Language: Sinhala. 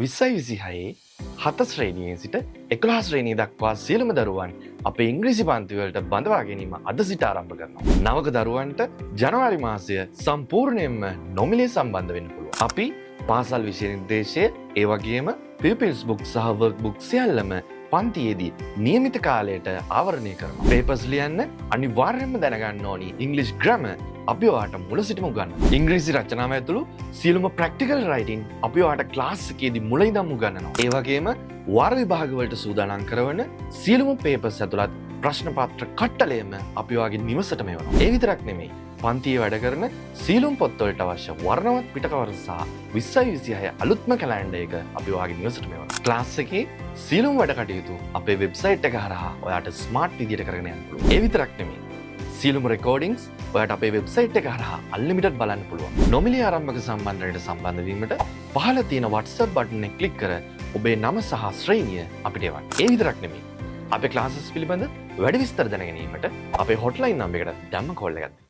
විස්සයි විසිහයේ හත ශ්‍රේණියෙන් සිට 11 ශ්‍රේණිය දක්වා සියලුම දරුවන් අපේ ඉංග්‍රීසි පන්තිවලට බඳවා ගැනීම අද සිට ආරම්භ කරනවා. නවක දරුවන්ට ජනවාරි මාසය සම්පූර්ණයෙන්ම නොමිලේ සම්බන්ධ වෙන්න පුළුවන්. අපි පාසල් විෂය නිර්දේශය, ඒ වගේම පිපිල්ස් බුක් සහ වර්ක් බුක් සියල්ලම පන්තියේදී නියමිත කාලයට ආවරණය කරනවා. පේපර්ස් ලියන්න අනිවාර්යයෙන්ම දැනගන්න ඕනි ඉංග්‍රීසි ග්‍රැමර් අපි ඔයාට මුල සිටම උගන්වනවා. ඉංග්‍රීසි රචනාව ඇතුළු සියලුම ප්‍රැක්ටිකල් රයිටින් අපි ඔයාට ක්ලාස් එකේදී මුල ඉඳන් උගන්වනවා. ඒ වගේම වාර විභාගවලට සූදානම් කරන සියලුම පේපර්ස් ඇතුළත් ප්‍රශ්න පත්‍ර කට්ටලයම අපි ඔයාගේ නිවසටම එවනවා. ඒ විතරක් නෙමෙයි. පන්තියේ වැඩ කරන සියලුම පොත්වලට අවශ්‍ය වර්ණවත් පිටකවර සහ 2026 අලුත්ම කැලෙන්ඩර් එක අපි ඔයාගේ නිවසටම එවනවා. ක්ලාස් එකේ සියලුම වැඩ කටයුතු අපේ වෙබ්සයිට් එක හරහා ඔයාට ස්මාර්ට් විදියට කරගෙන යන්න පුළුවන්. ඒ විතරක් නෙමෙයි. සියලුම රෙකෝඩින්ග්ස් ඔයාට අපේ වෙබ්සයිට් එක හරහා අන්ලිමිටඩ් බලන්න පුළුවන්. නොමිලේ ආරම්භක සම්බන්ධනයට සම්බන්ධ වීමට පහළ තියෙන WhatsApp බටන් එක ක්ලික් කර ඔබේ නම සහ ශ්‍රේණිය අපිට එවන්න. ඒ විතරක් නෙමෙයි. අපේ ක්ලාසස් පිළිබඳ වැඩි විස්තර දැන ගැනීමට අපේ හොට්ලයින් නම්බරයකට දැම්ම කෝල් එකක්